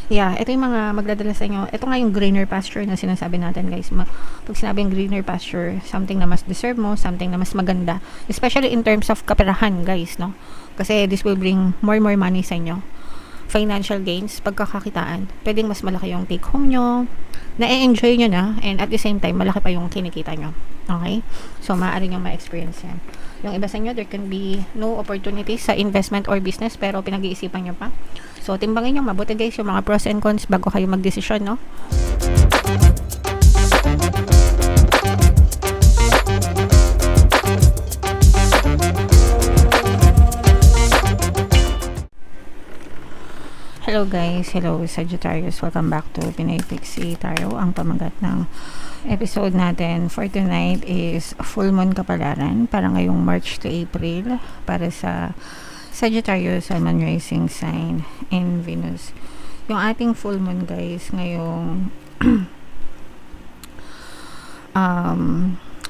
Yeah, ito yung mga magdadala sa inyo. Ito nga yung greener pasture na sinasabi natin, guys. Pag sinabing greener pasture, something na mas deserve mo, something na mas maganda. Especially in terms of kaperahan, guys, no? Kasi this will bring more money sa inyo. Financial gains, pagkakakitaan. Pwedeng mas malaki yung take home nyo, na-enjoy nyo na, and at the same time, malaki pa yung kinikita nyo. Okay? So, maaari nyo ma-experience yan. Yung iba sa inyo, there can be no opportunities sa investment or business, pero pinag-iisipan nyo pa. So, timbangin nyo mabuti, guys, yung mga pros and cons bago kayo mag-desisyon, no? Hello guys, hello Sagittarius, welcome back to Pinay Pixie Tarot. Ang pamagat ng episode natin for tonight is full moon kapalaran para ngayong March to April para sa Sagittarius, Sun, Rising Sign, and Venus. Yung ating full moon, guys, ngayong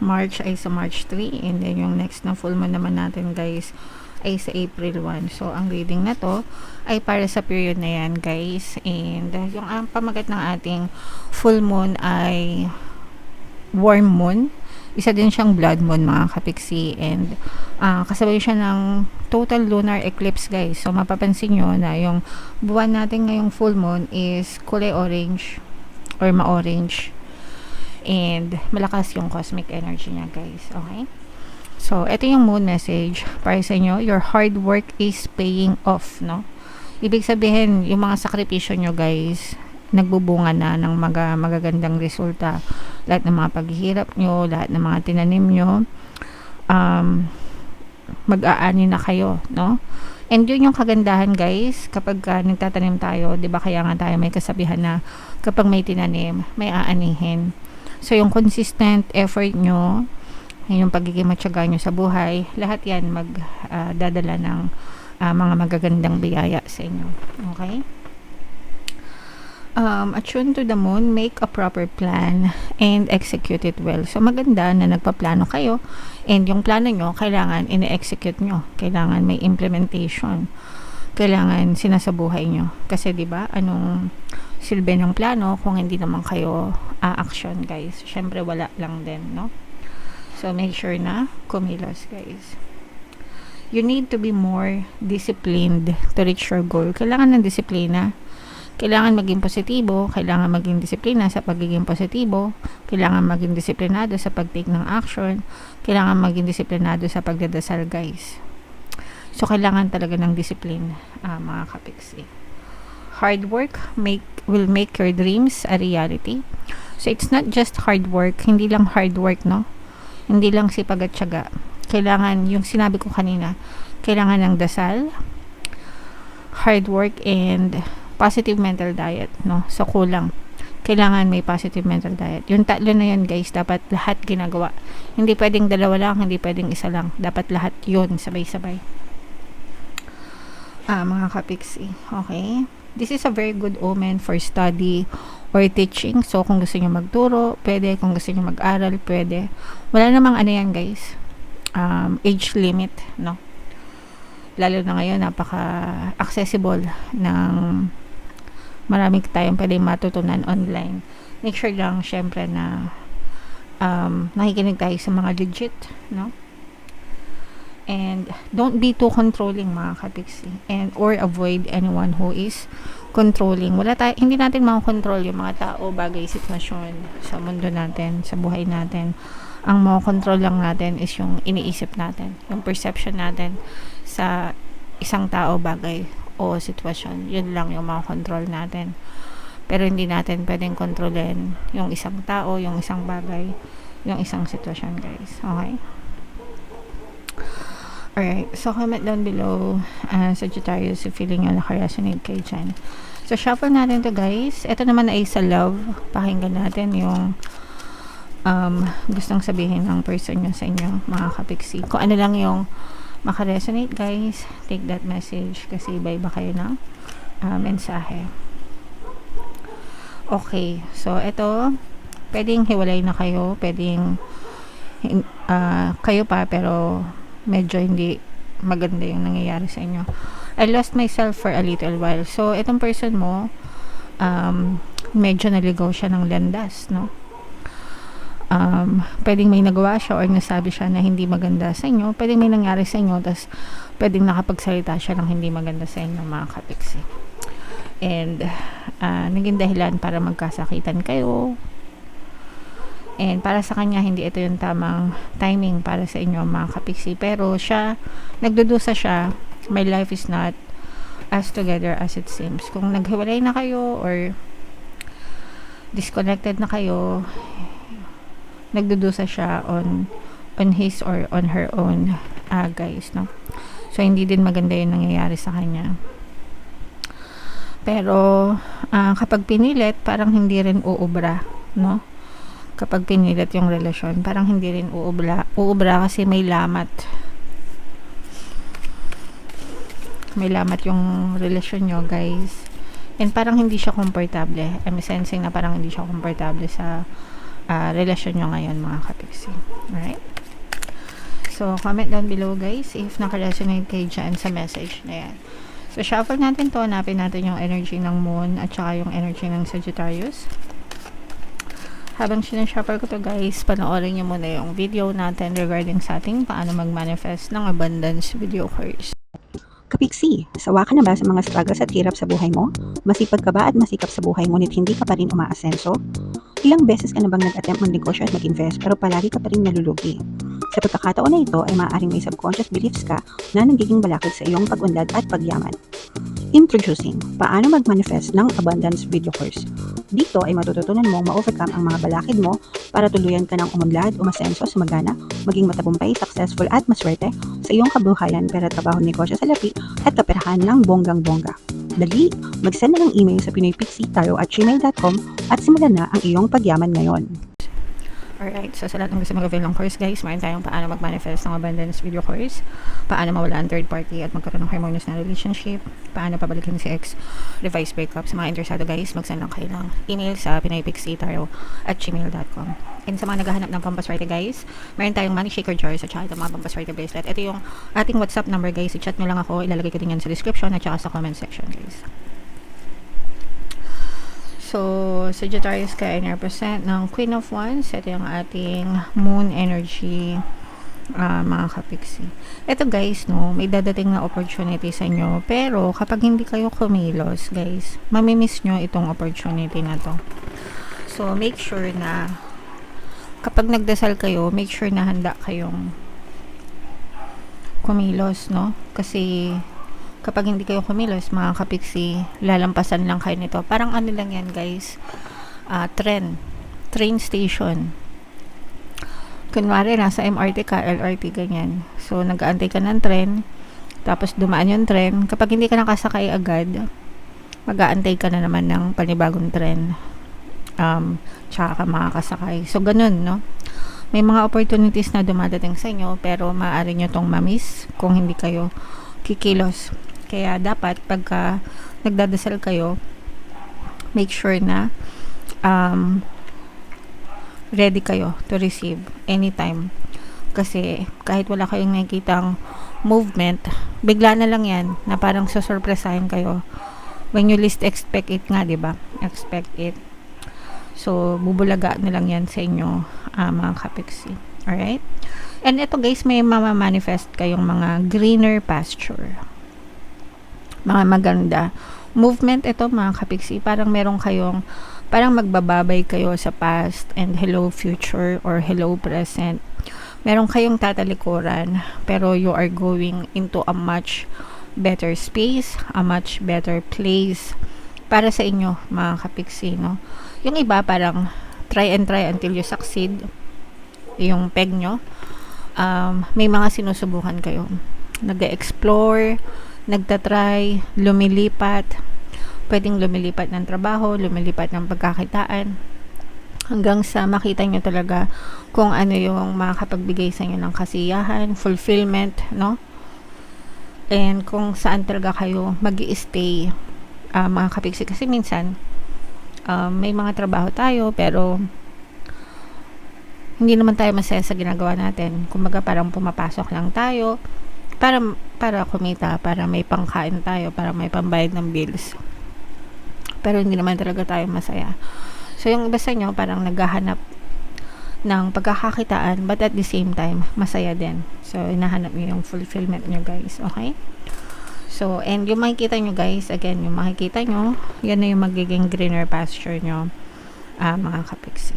March ay sa March 3, and then yung next na full moon naman natin, guys, ay sa April 1. So, ang reading na to ay para sa period na yan, guys. And yung pamagat ng ating full moon ay warm moon. Isa din siyang blood moon, mga kapiksi. And kasabay siya ng total lunar eclipse, guys. So, mapapansin nyo na yung buwan natin ngayong full moon is kulay orange or ma-orange. And malakas yung cosmic energy niya, guys. Okay? So, ito yung moon message para sa inyo. Your hard work is paying off, no? Ibig sabihin, yung mga sakripisyo nyo, guys, nagbubunga na ng magagandang resulta. Lahat ng mga paghihirap nyo, lahat ng mga tinanim nyo, mag-aani na kayo, no? And yun yung kagandahan, guys, kapag nagtatanim tayo, 'di ba, kaya nga tayo may kasabihan na kapag may tinanim, may aanihin. So, yung consistent effort nyo, yung pagiging matyaga nyo sa buhay, lahat yan magdadala ng mga magagandang biyaya sa inyo. Okay? Attune to the moon, make a proper plan and execute it well. So, maganda na nagpaplano kayo, and yung plano nyo, kailangan ine-execute nyo. Kailangan may implementation. Kailangan sinasabuhay nyo. Kasi, di ba, anong silbi ng plano kung hindi naman kayo action, guys? Syempre, wala lang din, no? So, make sure na kumilos, guys. You need to be more disciplined to reach your goal. Kailangan ng disiplina. Kailangan maging positibo. Kailangan maging disiplina sa pagiging positibo. Kailangan maging disiplinado sa pag-take ng action. Kailangan maging disiplinado sa pagdadasal, guys. So, kailangan talaga ng discipline, mga kapiksi. Hard work will make your dreams a reality. So, it's not just hard work. Hindi lang hard work, no? Hindi lang sipag at tiyaga. Kailangan, yung sinabi ko kanina, kailangan ng dasal, hard work, and positive mental diet, no? So, kulang. Kailangan may positive mental diet. Yung tatlo na yun, guys, dapat lahat ginagawa. Hindi pwedeng dalawa lang, hindi pwedeng isa lang. Dapat lahat yun, sabay-sabay. Mga kapiksi. Okay? This is a very good omen for study or teaching. So, kung gusto nyo magturo, pwede. Kung gusto nyo mag-aral, pwede. Wala namang ano yan, guys. Age limit, no? Lalo na ngayon, napaka-accessible ng marami tayong pwede matutunan online. Make sure lang, syempre, na nakikinig tayo sa mga legit, no? And don't be too controlling, mga kapiksi, and or avoid anyone who is controlling. Hindi natin makakontrol yung mga tao, bagay, sitwasyon sa mundo natin, sa buhay natin. Ang makakontrol lang natin is yung iniisip natin, yung perception natin sa isang tao, bagay, o sitwasyon. Yun lang yung makakontrol natin. Pero hindi natin pwedeng kontrolin yung isang tao, yung isang bagay, yung isang sitwasyon, guys. Okay? Alright, so comment down below, Sagittarius, if feeling nyo nakaresonate kayo dyan. So, shuffle natin to, guys. Ito naman ay sa love. Pakinggan natin yung gustong sabihin ng person nyo sa inyo, mga kapiksi. Kung ano lang yung makaresonate, guys, take that message kasi iba-iba kayo ng mensahe. Okay, so ito, pwedeng hiwalay na kayo, pwedeng kayo pa, pero medyo hindi maganda yung nangyayari sa inyo. I lost myself for a little while. So, itong person mo, medyo naligaw siya ng landas, no? Pwedeng may nagawa siya or nasabi siya na hindi maganda sa inyo, pwedeng may nangyari sa inyo, tapos pwedeng nakapagsalita siya ng hindi maganda sa inyo, mga kapiksi. And naging dahilan para magkasakitan kayo. And para sa kanya, hindi ito yung tamang timing para sa inyo, mga kapiksi. Pero siya, nagdudusa siya, my life is not as together as it seems. Kung naghiwalay na kayo or disconnected na kayo, nagdudusa siya on his or on her own, guys, no? So hindi din maganda yung nangyayari sa kanya. Pero kapag pinilit, parang hindi rin uubra, no? Kapag pinilit yung relasyon, parang hindi rin uubra kasi may lamat yung relasyon nyo, guys. And parang hindi siya komportable. I'm sensing na parang hindi siya komportable sa relasyon nyo ngayon, mga kapiksi. Alright? So, comment down below, guys, if naka-resonate kayo dyan sa message na yan. So, shuffle natin to. Hanapin natin yung energy ng moon at saka yung energy ng Sagittarius. Habang sinashuffle ko to, guys, panoorin nyo muna yung video natin regarding sa ating paano mag-manifest ng abundance video course. Kapiksi, sawa ka na ba sa mga struggles at hirap sa buhay mo? Masipag ka ba at masikap sa buhay ngunit hindi ka pa rin umaasenso? Ilang beses ka na bang nag-attempt magnegosyo at mag-invest pero palagi ka pa rin nalulugi? Sa pagkakataon na ito ay maaaring may subconscious beliefs ka na nagiging balakid sa iyong pag-unlad at pagyaman. Introducing, paano mag-manifest ng abundance video course. Dito ay matututunan mong ma-overcome ang mga balakid mo para tuluyan ka ng umunlad, umasenso, sumagana, maging matagumpay, successful at maswerte sa iyong kabuhayan, pera, trabaho, negosyo, salapi at kaperahan ng bonggang-bongga. Dali, mag-send na ng email sa pinoypixie@gmail.com at simulan na ang iyong pagyaman ngayon. Alright, so sa lahat ng gusto mag-avail ng course, guys, mayroon tayong paano mag-manifest ng abundance video course, paano mawala ang third party at magkaroon ng harmonious na relationship, paano pabalikin si ex, revise breakup. Sa mga interesado, guys, mag-send lang kayo ng email sa pinoypixie@gmail.com. And sa mga naghahanap ng pampaswerte, guys, mayroon tayong money shaker jars at saka itong mga pampaswerte bracelet. Ito yung ating WhatsApp number, guys. I-chat nyo lang ako, ilalagay ko din yan sa description at saka sa comment section, guys. So, Sagittarius kaya represent ng Queen of Wands. Ito yung ating moon energy, mga kapiksi. Ito, guys, no, may dadating na opportunity sa inyo. Pero, kapag hindi kayo kumilos, guys, mamimiss nyo itong opportunity na to. So, make sure na kapag nagdasal kayo, make sure na handa kayong kumilos, no? Kasi kapag hindi kayo kumilos, mga kapiksi, lalampasan lang kayo nito. Parang ano lang yan, guys, train station. Kunwari, nasa MRT ka, LRT, ganyan. So, nag-aantay ka ng tren, tapos dumaan yung tren. Kapag hindi ka nakasakay agad, mag-aantay ka na naman ng panibagong tren. Tsaka ka makakasakay. So, ganun, no? May mga opportunities na dumadating sa inyo, pero maaari nyo tong mamiss kung hindi kayo kikilos. Kaya dapat pagka nagdadasal kayo, make sure na ready kayo to receive anytime. Kasi kahit wala kayong nakikitang movement, bigla na lang yan na parang susurpresahin kayo. When you least expect it nga, diba? Expect it. So, bubulaga na lang yan sa inyo, mga kapiksi. Alright? And ito, guys, may mamamanifest kayong mga greener pasture. Mga maganda movement ito, mga kapiksi. Parang meron kayong, parang magbababay kayo sa past and hello future or hello present. Meron kayong tatalikuran, pero you are going into a much better space, a much better place para sa inyo, mga kapiksi, no? Yung iba parang try until you succeed, yung peg nyo. May mga sinusubukan kayo, nag-explore, nagtatry, lumilipat, pwedeng lumilipat ng trabaho, lumilipat ng pagkakitaan, hanggang sa makita nyo talaga kung ano yung makakapagbigay sa inyo ng kasiyahan, fulfillment, no? And kung saan talaga kayo mag-i-stay, mga kapiksi. Kasi minsan may mga trabaho tayo pero hindi naman tayo masaya sa ginagawa natin. Kumbaga parang pumapasok lang tayo para kumita, para may pangkain tayo, para may pambayad ng bills. pero hindi naman talaga tayo masaya. So yung iba sa inyo parang naghahanap ng pagkakakitaan, but at the same time masaya din. So hinahanap niyo yung fulfillment niyo, guys. Okay? So, and yung makikita nyo, guys, again, yung makikita nyo, yan na yung magiging greener pasture nyo, mga kapiksi.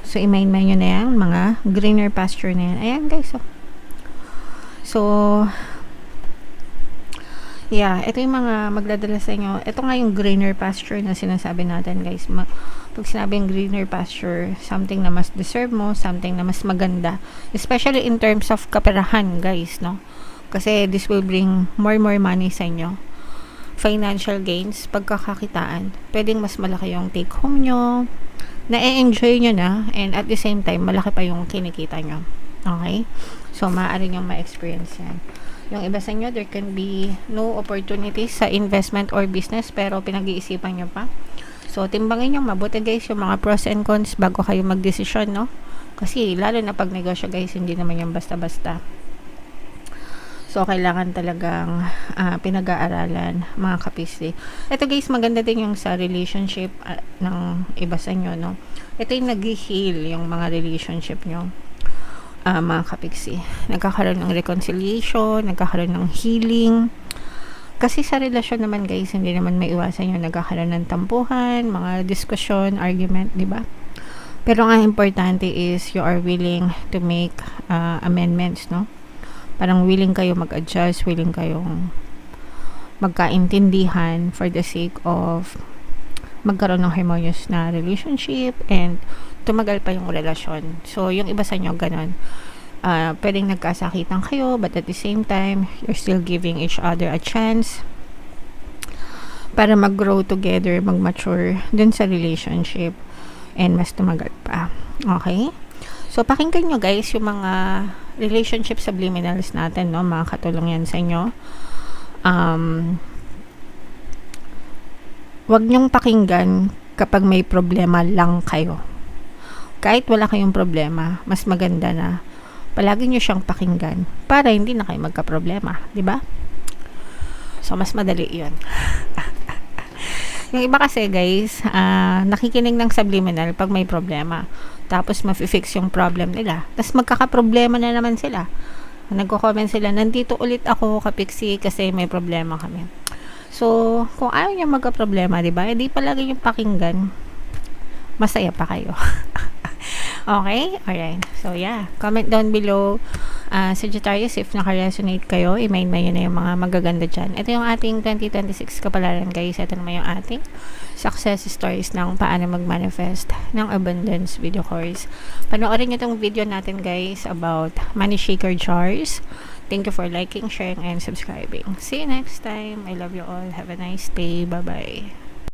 So, i-main-main nyo na yan, mga greener pasture na yan. Ayan, guys. So, yeah, ito yung mga magdadala sa inyo. Ito nga yung greener pasture na sinasabi natin, guys. Pag sinabing greener pasture, something na mas deserve mo, something na mas maganda. Especially in terms of kaperahan, guys, no? Kasi this will bring more money sa inyo. Financial gains, pagkakakitaan. Pwedeng mas malaki yung take home nyo, na-enjoy nyo na, and at the same time, malaki pa yung kinikita nyo. Okay? So, maaari nyo ma-experience yan. Yung iba sa inyo, there can be no opportunities sa investment or business, pero pinag-iisipan nyo pa. So, timbangin nyo mabuti, guys, yung mga pros and cons bago kayo mag-desisyon, no? Kasi, lalo na pag negosyo, guys, hindi naman yung basta-basta. So, kailangan talagang pinag-aaralan, mga kapisi. Ito, guys, maganda din yung sa relationship ng iba sa inyo, no? Ito yung nag-heal yung mga relationship nyo, mga kapiksi. Nagkakaroon ng reconciliation, nagkakaroon ng healing. Kasi sa relasyon naman, guys, hindi naman may iwasan yung nagkakaroon ng tampuhan, mga diskusyon, argument, di ba? Pero ang importante is you are willing to make amendments, no? Parang willing kayo mag-adjust, willing kayong magkaintindihan for the sake of magkaroon ng harmonious na relationship and tumagal pa yung relasyon. So, yung iba sa inyo, ganun. Pwedeng nagkasakitan kayo, but at the same time, you're still giving each other a chance para mag-grow together, mag-mature dun sa relationship and mas tumagal pa. Okay? So, pakinggan nyo, guys, yung mga relationship subliminals natin, no? Mga katulong yan sa inyo. Wag nyong pakinggan kapag may problema lang kayo. Kahit wala kayong problema, mas maganda na palagi nyo siyang pakinggan para hindi na kayo magka-problema, di ba? So, mas madali yun. Yung iba kasi, guys, nakikinig ng subliminal pag may problema. Tapos, mafi-fix yung problem nila. Tapos, magkaka-problema na naman sila. Nagko-comment sila, nandito ulit ako, kapiksi, kasi may problema kami. So, kung ayaw niya magka-problema, diba? Hindi palagi yung pakinggan. Masaya pa kayo. Okay? Alright. So, yeah. Comment down below, Sagittarius, if naka-resonate kayo, i-main-main na yung mga magaganda dyan. Ito yung ating 2026 kapalaran, guys. Ito naman yung ating success stories ng paano mag-manifest ng abundance video course. Panoorin nyo itong video natin, guys, about money shaker jars. Thank you for liking, sharing, and subscribing. See you next time. I love you all. Have a nice day. Bye-bye.